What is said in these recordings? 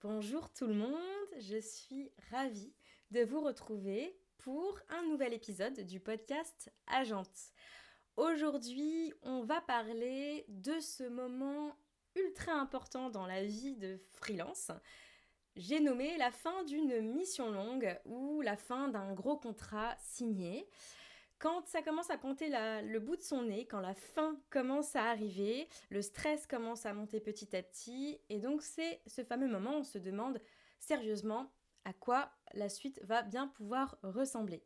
Bonjour tout le monde, je suis ravie de vous retrouver pour un nouvel épisode du podcast Agente. Aujourd'hui, on va parler de ce moment ultra important dans la vie de freelance. J'ai nommé la fin d'une mission longue ou la fin d'un gros contrat signé. Quand ça commence à pointer le bout de son nez, quand la fin commence à arriver, le stress commence à monter petit à petit, et donc c'est ce fameux moment où on se demande sérieusement à quoi la suite va bien pouvoir ressembler.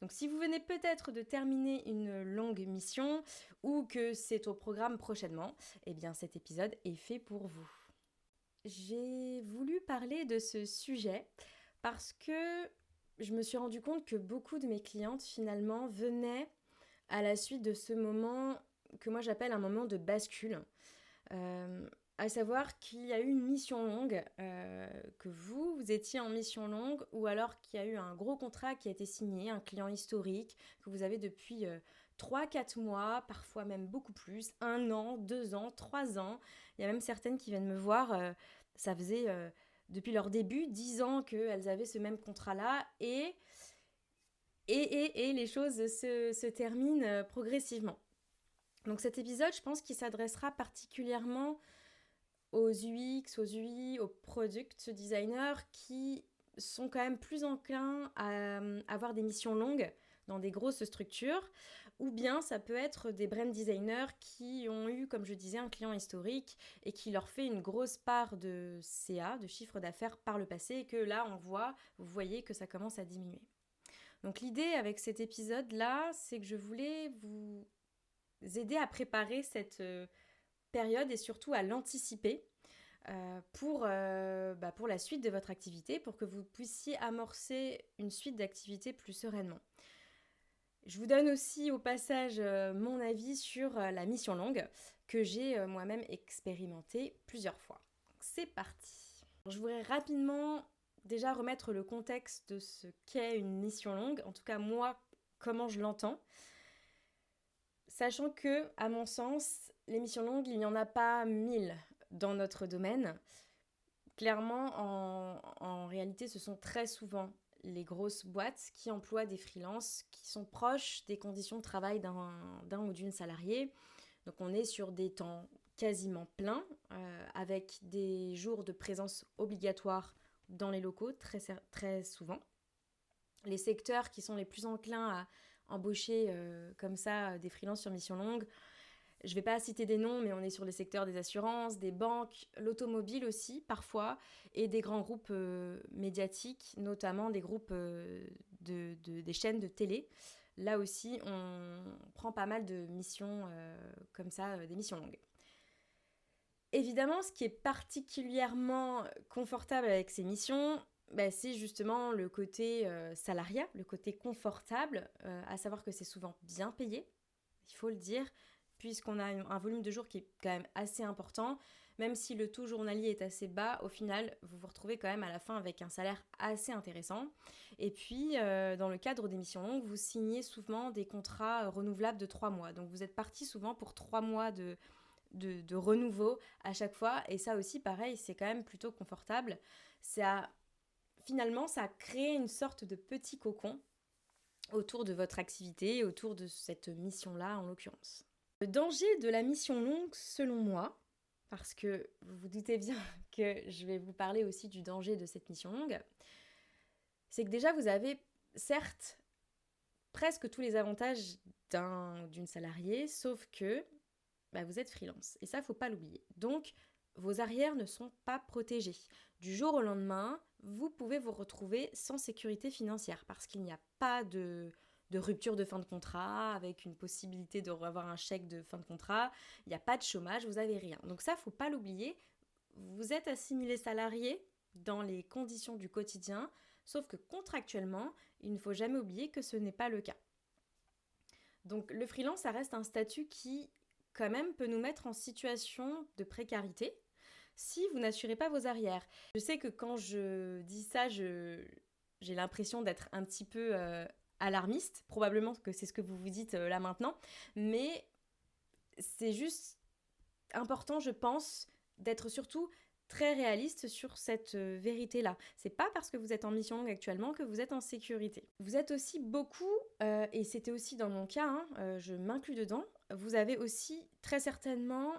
Donc si vous venez peut-être de terminer une longue mission ou que c'est au programme prochainement, eh bien cet épisode est fait pour vous. J'ai voulu parler de ce sujet parce que je me suis rendu compte que beaucoup de mes clientes finalement venaient à la suite de ce moment que moi j'appelle un moment de bascule. À savoir qu'il y a eu une mission longue, que vous étiez en mission longue, ou alors qu'il y a eu un gros contrat qui a été signé, un client historique que vous avez depuis 3-4 mois, parfois même beaucoup plus, 1 an, 2 ans, 3 ans. Il y a même certaines qui viennent me voir, ça faisait depuis leur début 10 ans qu'elles avaient ce même contrat-là, et les choses se terminent progressivement. Donc cet épisode, je pense qu'il s'adressera particulièrement aux UX, aux UI, aux product designers qui sont quand même plus enclins à avoir des missions longues dans des grosses structures, ou bien ça peut être des brand designers qui ont eu, comme je disais, un client historique et qui leur fait une grosse part de CA, de chiffre d'affaires par le passé, et que là vous voyez que ça commence à diminuer. Donc l'idée avec cet épisode-là, c'est que je voulais vous aider à préparer cette période et surtout à l'anticiper pour la suite de votre activité, pour que vous puissiez amorcer une suite d'activités plus sereinement. Je vous donne aussi au passage mon avis sur la mission longue que j'ai moi-même expérimentée plusieurs fois. Donc, c'est parti. Je voudrais rapidement déjà remettre le contexte de ce qu'est une mission longue, en tout cas moi, comment je l'entends. Sachant que, à mon sens, les missions longues, il n'y en a pas 1000 dans notre domaine. Clairement, en réalité, ce sont très souvent les grosses boîtes qui emploient des freelances qui sont proches des conditions de travail d'un ou d'une salariée. Donc on est sur des temps quasiment pleins, avec des jours de présence obligatoire dans les locaux très souvent. Les secteurs qui sont les plus enclins à embaucher comme ça des freelances sur mission longue, je ne vais pas citer des noms, mais on est sur les secteurs des assurances, des banques, l'automobile aussi parfois, et des grands groupes médiatiques, notamment des groupes des chaînes de télé. Là aussi, on prend pas mal de missions comme ça, des missions longues. Évidemment, ce qui est particulièrement confortable avec ces missions, c'est justement le côté salariat, le côté confortable, à savoir que c'est souvent bien payé, il faut le dire, puisqu'on a un volume de jours qui est quand même assez important. Même si le taux journalier est assez bas, au final, vous vous retrouvez quand même à la fin avec un salaire assez intéressant. Et puis, dans le cadre des missions longues, vous signez souvent des contrats renouvelables de 3 mois. Donc, vous êtes parti souvent pour 3 mois de renouveau à chaque fois. Et ça aussi, pareil, c'est quand même plutôt confortable. Finalement, ça a créé une sorte de petit cocon autour de votre activité, autour de cette mission-là en l'occurrence. Le danger de la mission longue, selon moi, parce que vous vous doutez bien que je vais vous parler aussi du danger de cette mission longue, c'est que déjà vous avez certes presque tous les avantages d'une salariée, sauf que vous êtes freelance. Et ça, faut pas l'oublier. Donc, vos arrières ne sont pas protégées. Du jour au lendemain, vous pouvez vous retrouver sans sécurité financière parce qu'il n'y a pas de rupture de fin de contrat avec une possibilité de revoir un chèque de fin de contrat. Il n'y a pas de chômage, vous n'avez rien. Donc ça, faut pas l'oublier. Vous êtes assimilé salarié dans les conditions du quotidien, sauf que contractuellement, il ne faut jamais oublier que ce n'est pas le cas. Donc le freelance, ça reste un statut qui quand même peut nous mettre en situation de précarité si vous n'assurez pas vos arrières. Je sais que quand je dis ça, j'ai l'impression d'être un petit peu alarmiste, probablement que c'est ce que vous vous dites là maintenant, mais c'est juste important, je pense, d'être surtout très réaliste sur cette vérité-là. C'est pas parce que vous êtes en mission longue actuellement que vous êtes en sécurité. Vous êtes aussi beaucoup, et c'était aussi dans mon cas, je m'inclus dedans, vous avez aussi très certainement,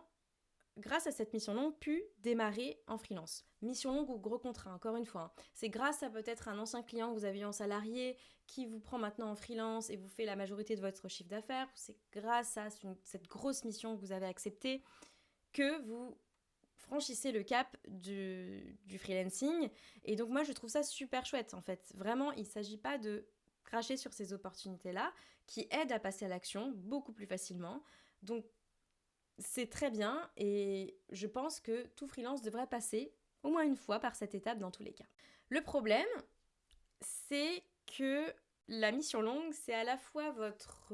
grâce à cette mission longue, pu démarrer en freelance. Mission longue ou gros contrat, encore une fois. C'est grâce à peut-être un ancien client que vous avez eu en salarié qui vous prend maintenant en freelance et vous fait la majorité de votre chiffre d'affaires. C'est grâce à cette grosse mission que vous avez acceptée que vous franchissez le cap du freelancing. Et donc moi, je trouve ça super chouette, en fait. Vraiment, il ne s'agit pas de cracher sur ces opportunités-là qui aident à passer à l'action beaucoup plus facilement. Donc, c'est très bien et je pense que tout freelance devrait passer au moins une fois par cette étape dans tous les cas. Le problème, c'est que la mission longue, c'est à la fois votre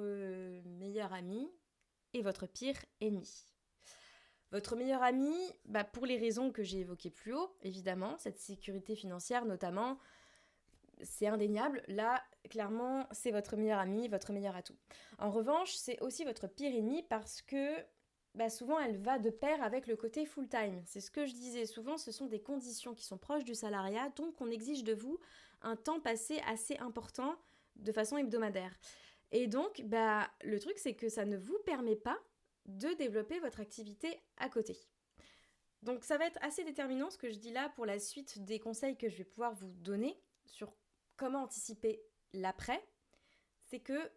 meilleur ami et votre pire ennemi. Votre meilleur ami, pour les raisons que j'ai évoquées plus haut, évidemment, cette sécurité financière notamment, c'est indéniable. Là, clairement, c'est votre meilleur ami, votre meilleur atout. En revanche, c'est aussi votre pire ennemi parce que souvent, elle va de pair avec le côté full-time. C'est ce que je disais. Souvent, ce sont des conditions qui sont proches du salariat, donc on exige de vous un temps passé assez important de façon hebdomadaire. Et donc, le truc, c'est que ça ne vous permet pas de développer votre activité à côté. Donc ça va être assez déterminant ce que je dis là pour la suite des conseils que je vais pouvoir vous donner sur comment anticiper l'après. C'est que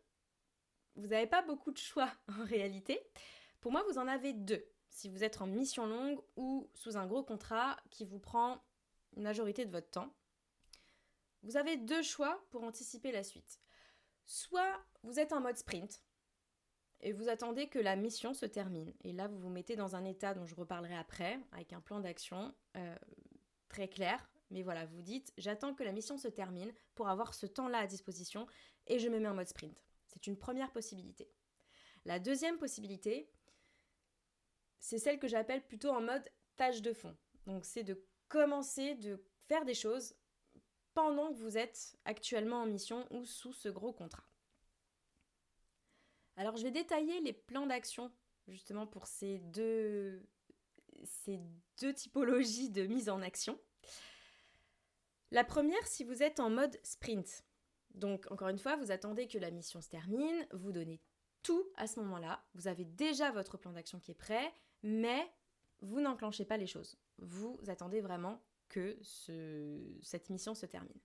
vous n'avez pas beaucoup de choix en réalité. Pour moi, vous en avez deux. Si vous êtes en mission longue ou sous un gros contrat qui vous prend une majorité de votre temps, vous avez deux choix pour anticiper la suite. Soit vous êtes en mode sprint, et vous attendez que la mission se termine. Et là, vous vous mettez dans un état dont je reparlerai après, avec un plan d'action très clair. Mais voilà, vous dites, j'attends que la mission se termine pour avoir ce temps-là à disposition et je me mets en mode sprint. C'est une première possibilité. La deuxième possibilité, c'est celle que j'appelle plutôt en mode tâche de fond. Donc c'est de commencer de faire des choses pendant que vous êtes actuellement en mission ou sous ce gros contrat. Alors je vais détailler les plans d'action justement pour ces deux typologies de mise en action. La première, si vous êtes en mode sprint. Donc encore une fois, vous attendez que la mission se termine, vous donnez tout à ce moment-là, vous avez déjà votre plan d'action qui est prêt, mais vous n'enclenchez pas les choses. Vous attendez vraiment que cette mission se termine.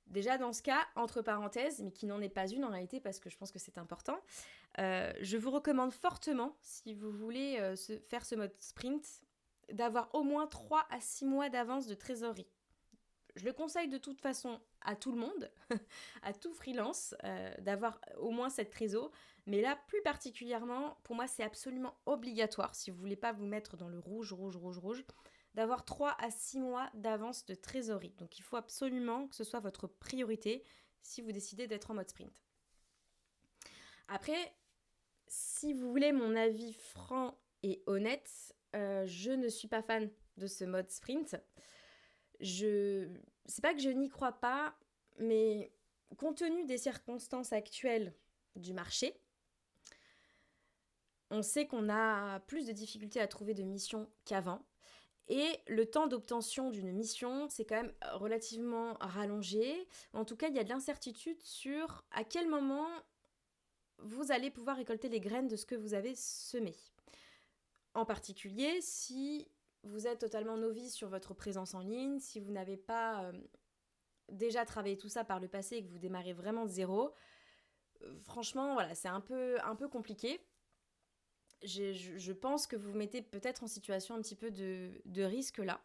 Déjà dans ce cas, entre parenthèses, mais qui n'en est pas une en réalité parce que je pense que c'est important, je vous recommande fortement, si vous voulez faire ce mode sprint, d'avoir au moins 3 à 6 mois d'avance de trésorerie. Je le conseille de toute façon à tout le monde, à tout freelance, d'avoir au moins cette trésor. Mais là, plus particulièrement, pour moi, c'est absolument obligatoire, si vous ne voulez pas vous mettre dans le rouge, d'avoir 3 à 6 mois d'avance de trésorerie. Donc il faut absolument que ce soit votre priorité si vous décidez d'être en mode sprint. Après, si vous voulez mon avis franc et honnête, je ne suis pas fan de ce mode sprint. C'est pas que je n'y crois pas, mais compte tenu des circonstances actuelles du marché, on sait qu'on a plus de difficultés à trouver de missions qu'avant. Et le temps d'obtention d'une mission, c'est quand même relativement rallongé. En tout cas, il y a de l'incertitude sur à quel moment vous allez pouvoir récolter les graines de ce que vous avez semé. En particulier, si vous êtes totalement novice sur votre présence en ligne, si vous n'avez pas déjà travaillé tout ça par le passé et que vous démarrez vraiment de zéro, franchement, voilà, c'est un peu compliqué. Je pense que vous vous mettez peut-être en situation un petit peu de risque là.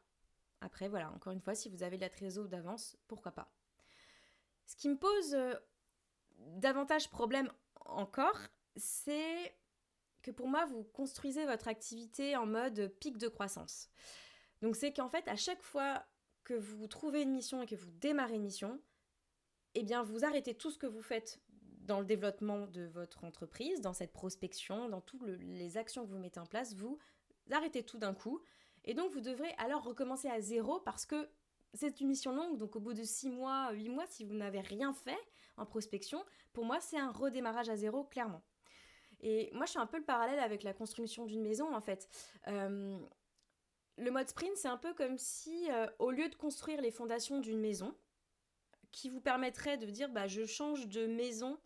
Après, voilà, encore une fois, si vous avez de la trésor d'avance, pourquoi pas. Ce qui me pose davantage problème encore, c'est que pour moi, vous construisez votre activité en mode pic de croissance. Donc c'est qu'en fait, à chaque fois que vous trouvez une mission et que vous démarrez une mission, eh bien, vous arrêtez tout ce que vous faites dans le développement de votre entreprise, dans cette prospection, dans toutes les actions que vous mettez en place, vous arrêtez tout d'un coup. Et donc, vous devrez alors recommencer à zéro parce que c'est une mission longue. Donc, au bout de 6 mois, 8 mois, si vous n'avez rien fait en prospection, pour moi, c'est un redémarrage à zéro, clairement. Et moi, je fais un peu le parallèle avec la construction d'une maison, en fait. Le mode sprint, c'est un peu comme si, au lieu de construire les fondations d'une maison, qui vous permettrait de dire je change de maison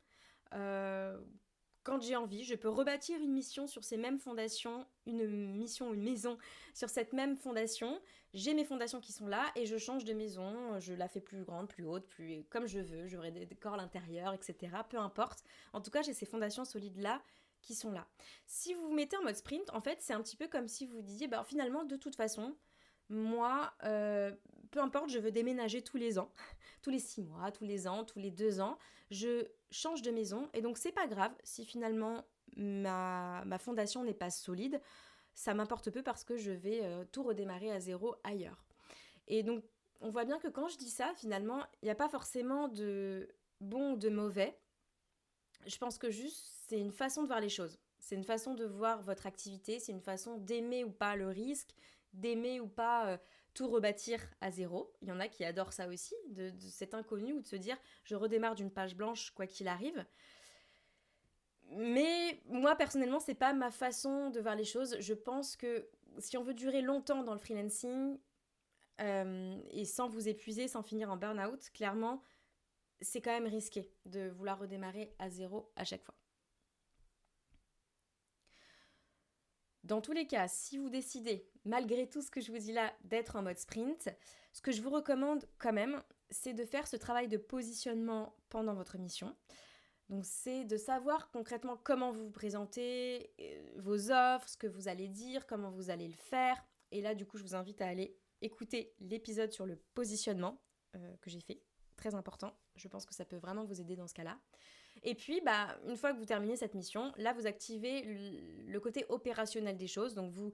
quand j'ai envie, je peux rebâtir une mission sur ces mêmes fondations, une maison sur cette même fondation. J'ai mes fondations qui sont là et je change de maison, je la fais plus grande, plus haute, plus comme je veux, j'aurai des décors à l'intérieur, etc. Peu importe. En tout cas, j'ai ces fondations solides là qui sont là. Si vous vous mettez en mode sprint, en fait, c'est un petit peu comme si vous disiez, finalement, de toute façon, moi, peu importe, je veux déménager tous les ans, tous les 6 mois, tous les ans, tous les 2 ans, je change de maison et donc c'est pas grave si finalement ma fondation n'est pas solide, ça m'importe peu parce que je vais tout redémarrer à zéro ailleurs. Et donc on voit bien que quand je dis ça, finalement, il n'y a pas forcément de bon ou de mauvais. Je pense que juste c'est une façon de voir les choses. C'est une façon de voir votre activité, c'est une façon d'aimer ou pas le risque, d'aimer ou pas tout rebâtir à zéro. Il y en a qui adorent ça aussi, de cet inconnu ou de se dire je redémarre d'une page blanche quoi qu'il arrive. Mais moi personnellement, c'est pas ma façon de voir les choses. Je pense que si on veut durer longtemps dans le freelancing et sans vous épuiser, sans finir en burn-out, clairement, c'est quand même risqué de vouloir redémarrer à zéro à chaque fois. Dans tous les cas, si vous décidez, malgré tout ce que je vous dis là, d'être en mode sprint, ce que je vous recommande quand même, c'est de faire ce travail de positionnement pendant votre mission. Donc c'est de savoir concrètement comment vous vous présentez, vos offres, ce que vous allez dire, comment vous allez le faire. Et là, du coup, je vous invite à aller écouter l'épisode sur le positionnement que j'ai fait. Très important. Je pense que ça peut vraiment vous aider dans ce cas-là. Et puis, une fois que vous terminez cette mission, là, vous activez le côté opérationnel des choses. Donc, vous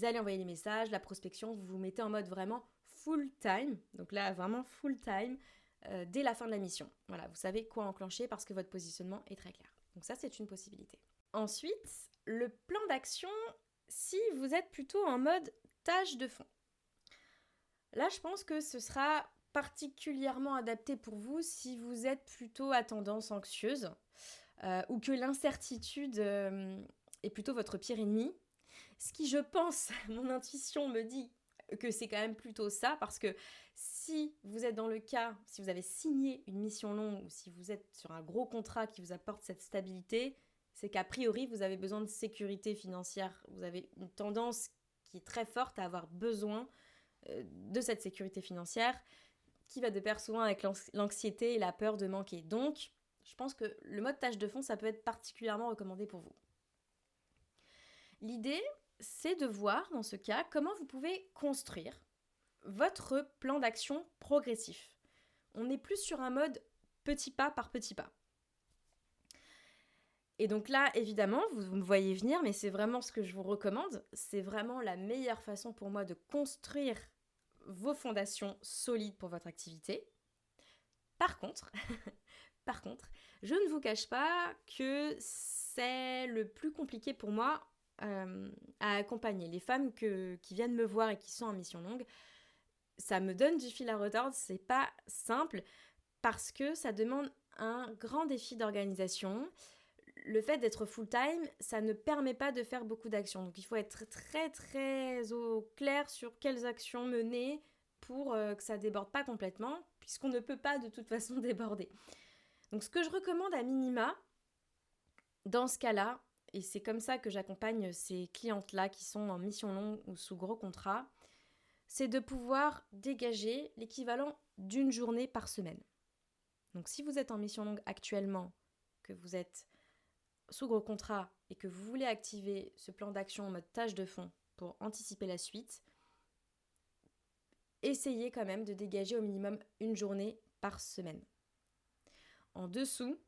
allez envoyer les messages, la prospection, vous vous mettez en mode vraiment full time. Donc là, vraiment full time dès la fin de la mission. Voilà, vous savez quoi enclencher parce que votre positionnement est très clair. Donc ça, c'est une possibilité. Ensuite, le plan d'action, si vous êtes plutôt en mode tâche de fond. Là, je pense que ce sera particulièrement adapté pour vous si vous êtes plutôt à tendance anxieuse ou que l'incertitude est plutôt votre pire ennemi. Ce qui, je pense, mon intuition me dit que c'est quand même plutôt ça, parce que si vous êtes dans le cas, si vous avez signé une mission longue ou si vous êtes sur un gros contrat qui vous apporte cette stabilité, c'est qu'a priori, vous avez besoin de sécurité financière. Vous avez une tendance qui est très forte à avoir besoin de cette sécurité financière, qui va de pair souvent avec l'anxiété et la peur de manquer. Donc, je pense que le mode tâche de fond, ça peut être particulièrement recommandé pour vous. L'idée, c'est de voir, dans ce cas, comment vous pouvez construire votre plan d'action progressif. On est plus sur un mode petit pas par petit pas. Et donc là, évidemment, vous me voyez venir, mais c'est vraiment ce que je vous recommande. C'est vraiment la meilleure façon pour moi de construire vos fondations solides pour votre activité. Par contre, je ne vous cache pas que c'est le plus compliqué pour moi à accompagner. Les femmes qui viennent me voir et qui sont en mission longue, ça me donne du fil à retordre, c'est pas simple parce que ça demande un grand défi d'organisation. Le fait d'être full-time, ça ne permet pas de faire beaucoup d'actions. Donc il faut être très très au clair sur quelles actions mener pour que ça ne déborde pas complètement, puisqu'on ne peut pas de toute façon déborder. Donc ce que je recommande à minima, dans ce cas-là, et c'est comme ça que j'accompagne ces clientes-là qui sont en mission longue ou sous gros contrat, c'est de pouvoir dégager l'équivalent d'une journée par semaine. Donc si vous êtes en mission longue actuellement, que vous êtes sous gros contrat et que vous voulez activer ce plan d'action en mode tâche de fond pour anticiper la suite, essayez quand même de dégager au minimum une journée par semaine. En dessous,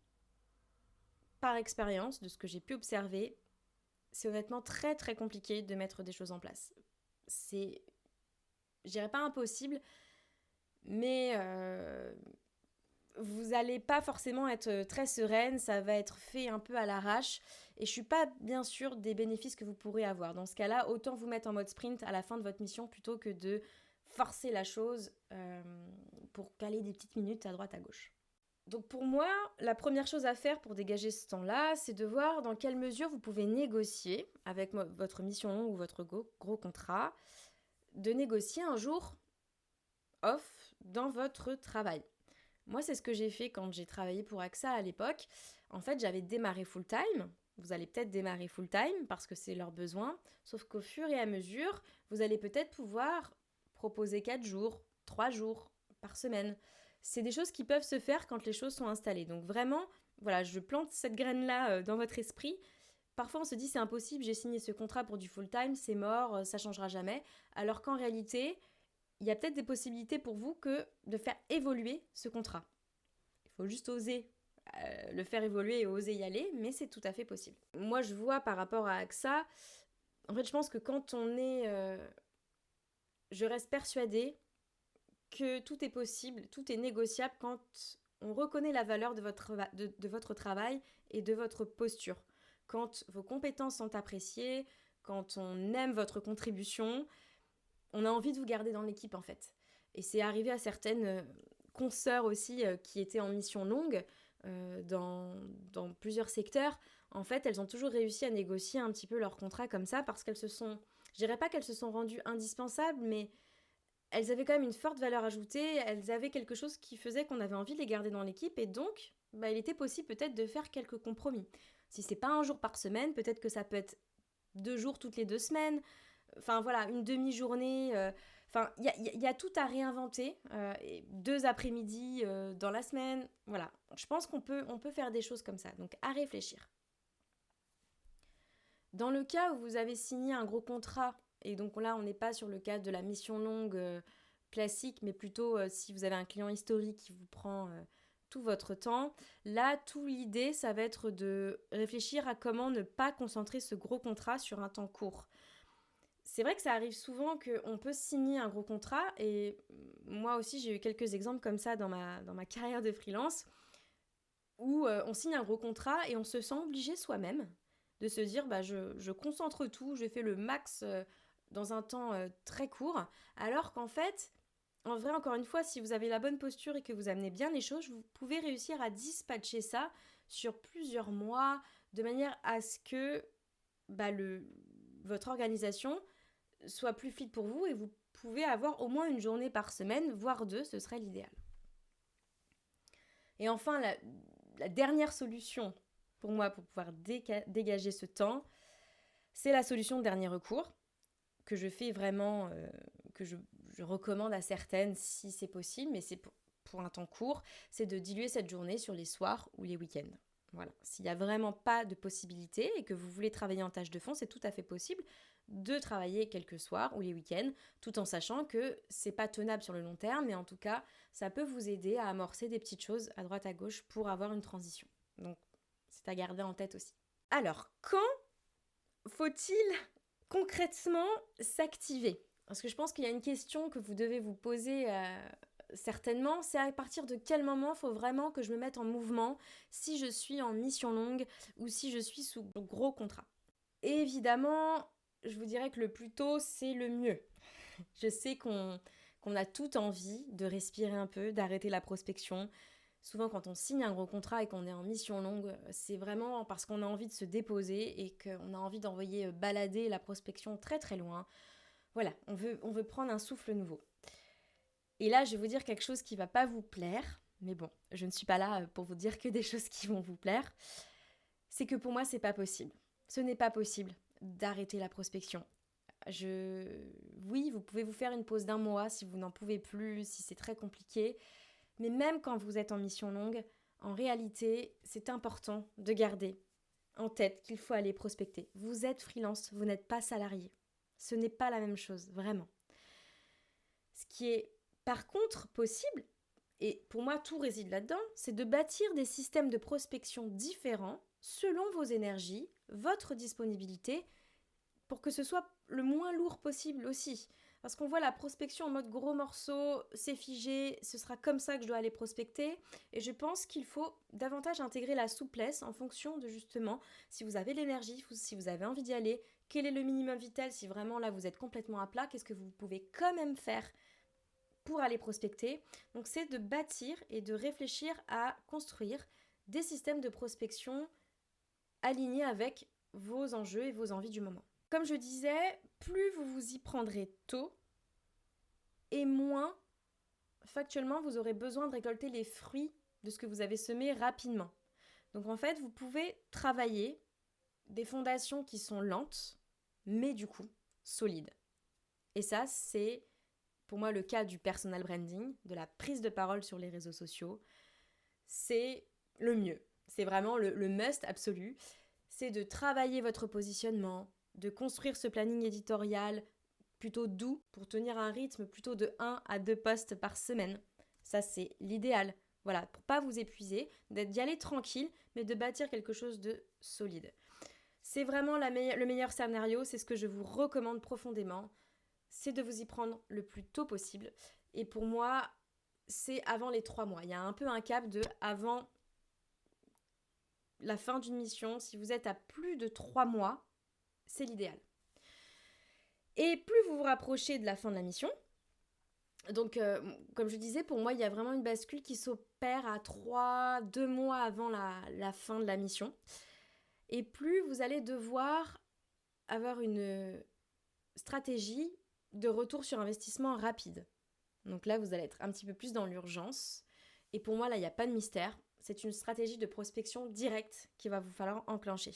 par expérience, de ce que j'ai pu observer, c'est honnêtement très très compliqué de mettre des choses en place. C'est, je dirais pas impossible, mais vous n'allez pas forcément être très sereine, ça va être fait un peu à l'arrache et je suis pas bien sûre des bénéfices que vous pourrez avoir. Dans ce cas-là, autant vous mettre en mode sprint à la fin de votre mission plutôt que de forcer la chose pour caler des petites minutes à droite à gauche. Donc pour moi, la première chose à faire pour dégager ce temps-là, c'est de voir dans quelle mesure vous pouvez négocier avec votre mission longue ou votre gros contrat de négocier un jour off dans votre travail. Moi, c'est ce que j'ai fait quand j'ai travaillé pour AXA à l'époque. En fait, j'avais démarré full-time. Vous allez peut-être démarrer full-time parce que c'est leur besoin. Sauf qu'au fur et à mesure, vous allez peut-être pouvoir proposer 4 jours, 3 jours par semaine. C'est des choses qui peuvent se faire quand les choses sont installées. Donc vraiment, voilà, je plante cette graine-là dans votre esprit. Parfois, on se dit c'est impossible, j'ai signé ce contrat pour du full-time, c'est mort, ça changera jamais. Alors qu'en réalité, il y a peut-être des possibilités pour vous que de faire évoluer ce contrat. Il faut juste oser le faire évoluer et oser y aller, mais c'est tout à fait possible. Moi, je vois par rapport à AXA, en fait, je pense que quand on est... je reste persuadée que tout est possible, tout est négociable quand on reconnaît la valeur de votre travail et de votre posture. Quand vos compétences sont appréciées, quand on aime votre contribution, on a envie de vous garder dans l'équipe en fait. Et c'est arrivé à certaines consoeurs aussi qui étaient en mission longue dans plusieurs secteurs. En fait, elles ont toujours réussi à négocier un petit peu leur contrat comme ça parce qu'elles se sont, je dirais pas qu'elles se sont rendues indispensables, mais elles avaient quand même une forte valeur ajoutée, elles avaient quelque chose qui faisait qu'on avait envie de les garder dans l'équipe et donc il était possible peut-être de faire quelques compromis. Si c'est pas un jour par semaine, peut-être que ça peut être 2 jours toutes les 2 semaines, enfin voilà, une demi-journée, enfin il y a tout à réinventer, 2 après-midi dans la semaine, voilà. Je pense qu'on peut faire des choses comme ça, donc à réfléchir. Dans le cas où vous avez signé un gros contrat, et donc là on n'est pas sur le cas de la mission longue classique, mais plutôt si vous avez un client historique qui vous prend tout votre temps, là tout l'idée ça va être de réfléchir à comment ne pas concentrer ce gros contrat sur un temps court. C'est vrai que ça arrive souvent qu'on peut signer un gros contrat, et moi aussi j'ai eu quelques exemples comme ça dans ma carrière de freelance, où on signe un gros contrat et on se sent obligé soi-même de se dire je concentre tout, je fais le max dans un temps très court, alors qu'en fait, en vrai, encore une fois, si vous avez la bonne posture et que vous amenez bien les choses, vous pouvez réussir à dispatcher ça sur plusieurs mois, de manière à ce que votre organisation soit plus fluide pour vous et vous pouvez avoir au moins une journée par semaine, voire 2, ce serait l'idéal. Et enfin, la dernière solution pour moi pour pouvoir dégager ce temps, c'est la solution de dernier recours que je fais vraiment, que je recommande à certaines si c'est possible, mais c'est pour un temps court, c'est de diluer cette journée sur les soirs ou les week-ends. Voilà. S'il n'y a vraiment pas de possibilité et que vous voulez travailler en tâche de fond, c'est tout à fait possible de travailler quelques soirs ou les week-ends, tout en sachant que c'est pas tenable sur le long terme, mais en tout cas, ça peut vous aider à amorcer des petites choses à droite à gauche pour avoir une transition. Donc, c'est à garder en tête aussi. Alors, quand faut-il concrètement s'activer? Parce que je pense qu'il y a une question que vous devez vous poser certainement, c'est à partir de quel moment il faut vraiment que je me mette en mouvement si je suis en mission longue ou si je suis sous gros contrat. Et évidemment, je vous dirais que le plus tôt, c'est le mieux. Je sais qu'on a toute envie de respirer un peu, d'arrêter la prospection. Souvent, quand on signe un gros contrat et qu'on est en mission longue, c'est vraiment parce qu'on a envie de se déposer et qu'on a envie d'envoyer balader la prospection très très loin. Voilà, on veut prendre un souffle nouveau. Et là, je vais vous dire quelque chose qui ne va pas vous plaire, mais bon, je ne suis pas là pour vous dire que des choses qui vont vous plaire. C'est que pour moi, c'est pas possible. Ce n'est pas possible d'arrêter la prospection. Oui, vous pouvez vous faire une pause d'1 mois si vous n'en pouvez plus, si c'est très compliqué. Mais même quand vous êtes en mission longue, en réalité, c'est important de garder en tête qu'il faut aller prospecter. Vous êtes freelance, vous n'êtes pas salarié. Ce n'est pas la même chose, vraiment. Ce qui est par contre possible, et pour moi tout réside là-dedans, c'est de bâtir des systèmes de prospection différents selon vos énergies, votre disponibilité, pour que ce soit le moins lourd possible aussi. Parce qu'on voit la prospection en mode gros morceau, c'est figé, ce sera comme ça que je dois aller prospecter. Et je pense qu'il faut davantage intégrer la souplesse en fonction de justement si vous avez l'énergie, si vous avez envie d'y aller, quel est le minimum vital si vraiment là vous êtes complètement à plat, qu'est-ce que vous pouvez quand même faire pour aller prospecter. Donc c'est de bâtir et de réfléchir à construire des systèmes de prospection alignés avec vos enjeux et vos envies du moment. Comme je disais, plus vous vous y prendrez tôt, et moins, factuellement, vous aurez besoin de récolter les fruits de ce que vous avez semé rapidement. Donc en fait, vous pouvez travailler des fondations qui sont lentes, mais du coup, solides. Et ça, c'est pour moi le cas du personal branding, de la prise de parole sur les réseaux sociaux. C'est le mieux. C'est vraiment le must absolu. C'est de travailler votre positionnement, de construire ce planning éditorial plutôt doux pour tenir un rythme plutôt de 1 à 2 posts par semaine. Ça, c'est l'idéal. Voilà, pour pas vous épuiser, d'y aller tranquille, mais de bâtir quelque chose de solide. C'est vraiment le meilleur scénario, c'est ce que je vous recommande profondément, c'est de vous y prendre le plus tôt possible. Et pour moi, c'est avant les 3 mois. Il y a un peu un cap de avant la fin d'une mission. Si vous êtes à plus de 3 mois, c'est l'idéal. Et plus vous vous rapprochez de la fin de la mission, donc comme je disais, pour moi, il y a vraiment une bascule qui s'opère à 2 mois avant la fin de la mission. Et plus vous allez devoir avoir une stratégie de retour sur investissement rapide. Donc là, vous allez être un petit peu plus dans l'urgence. Et pour moi, là, il n'y a pas de mystère. C'est une stratégie de prospection directe qu'il va vous falloir enclencher.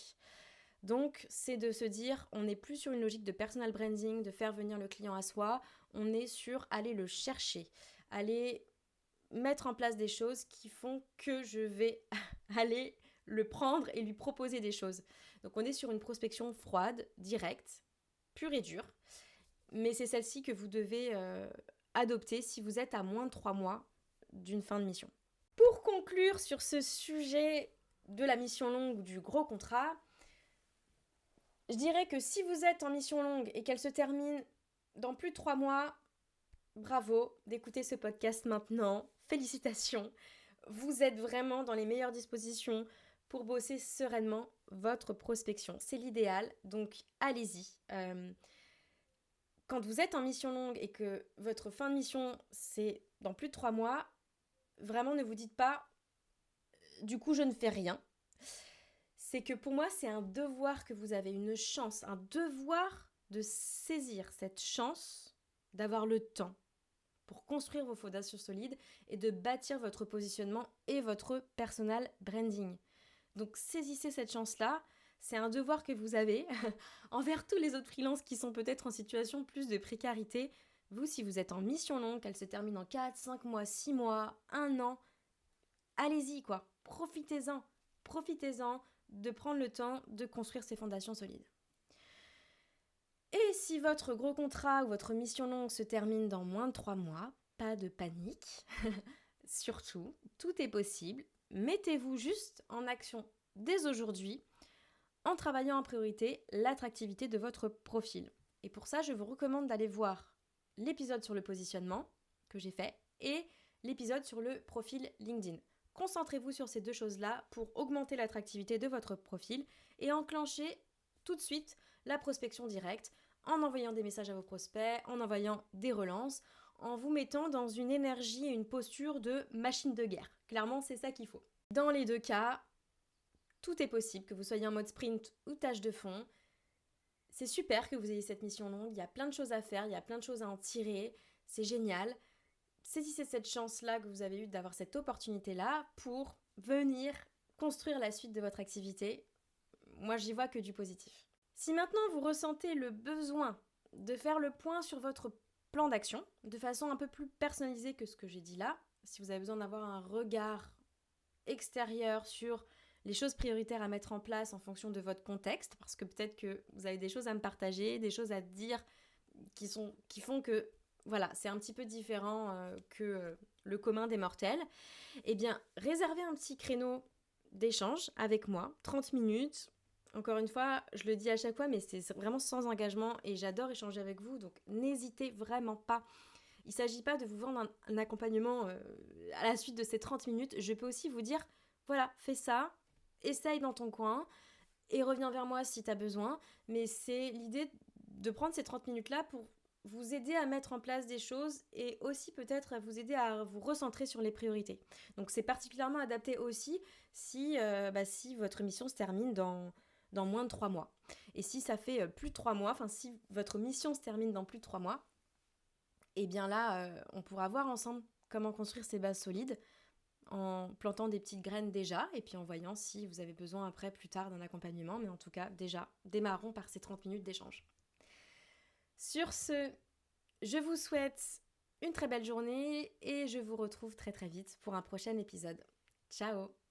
Donc, c'est de se dire, on n'est plus sur une logique de personal branding, de faire venir le client à soi. On est sur aller le chercher, aller mettre en place des choses qui font que je vais aller le prendre et lui proposer des choses. Donc, on est sur une prospection froide, directe, pure et dure. Mais c'est celle-ci que vous devez adopter si vous êtes à moins de 3 mois d'une fin de mission. Pour conclure sur ce sujet de la mission longue ou du gros contrat, je dirais que si vous êtes en mission longue et qu'elle se termine dans plus de 3 mois, bravo d'écouter ce podcast maintenant. Félicitations. Vous êtes vraiment dans les meilleures dispositions pour bosser sereinement votre prospection. C'est l'idéal, donc allez-y. Quand vous êtes en mission longue et que votre fin de mission, c'est dans plus de 3 mois, vraiment ne vous dites pas « du coup, je ne fais rien ». C'est que pour moi, c'est un devoir que vous avez, une chance, un devoir de saisir cette chance d'avoir le temps pour construire vos fondations solides et de bâtir votre positionnement et votre personal branding. Donc saisissez cette chance-là, c'est un devoir que vous avez envers tous les autres freelances qui sont peut-être en situation plus de précarité. Vous, si vous êtes en mission longue, qu'elle se termine en 4, 5 mois, 6 mois, 1 an, allez-y quoi, profitez-en de prendre le temps de construire ces fondations solides. Et si votre gros contrat ou votre mission longue se termine dans moins de 3 mois, pas de panique. Surtout, tout est possible. Mettez-vous juste en action dès aujourd'hui en travaillant en priorité l'attractivité de votre profil. Et pour ça, je vous recommande d'aller voir l'épisode sur le positionnement que j'ai fait et l'épisode sur le profil LinkedIn. Concentrez-vous sur ces 2 choses-là pour augmenter l'attractivité de votre profil et enclencher tout de suite la prospection directe en envoyant des messages à vos prospects, en envoyant des relances, en vous mettant dans une énergie et une posture de machine de guerre. Clairement, c'est ça qu'il faut. Dans les 2 cas, tout est possible, que vous soyez en mode sprint ou tâche de fond. C'est super que vous ayez cette mission longue, il y a plein de choses à faire, il y a plein de choses à en tirer, c'est génial. Saisissez cette chance-là que vous avez eue d'avoir cette opportunité-là pour venir construire la suite de votre activité. Moi, j'y vois que du positif. Si maintenant vous ressentez le besoin de faire le point sur votre plan d'action, de façon un peu plus personnalisée que ce que j'ai dit là, si vous avez besoin d'avoir un regard extérieur sur les choses prioritaires à mettre en place en fonction de votre contexte, parce que peut-être que vous avez des choses à me partager, des choses à dire qui font que voilà, c'est un petit peu différent que le commun des mortels, eh bien, réservez un petit créneau d'échange avec moi, 30 minutes. Encore une fois, je le dis à chaque fois, mais c'est vraiment sans engagement et j'adore échanger avec vous, donc n'hésitez vraiment pas. Il ne s'agit pas de vous vendre un accompagnement à la suite de ces 30 minutes. Je peux aussi vous dire, voilà, fais ça, essaye dans ton coin et reviens vers moi si tu as besoin. Mais c'est l'idée de prendre ces 30 minutes-là pour vous aider à mettre en place des choses et aussi peut-être à vous aider à vous recentrer sur les priorités. Donc c'est particulièrement adapté aussi si votre mission se termine dans moins de 3 mois. Et si ça fait plus de 3 mois, enfin si votre mission se termine dans plus de 3 mois, et bien là, on pourra voir ensemble comment construire ces bases solides en plantant des petites graines déjà et puis en voyant si vous avez besoin après plus tard d'un accompagnement. Mais en tout cas, déjà, démarrons par ces 30 minutes d'échange. Sur ce, je vous souhaite une très belle journée et je vous retrouve très très vite pour un prochain épisode. Ciao!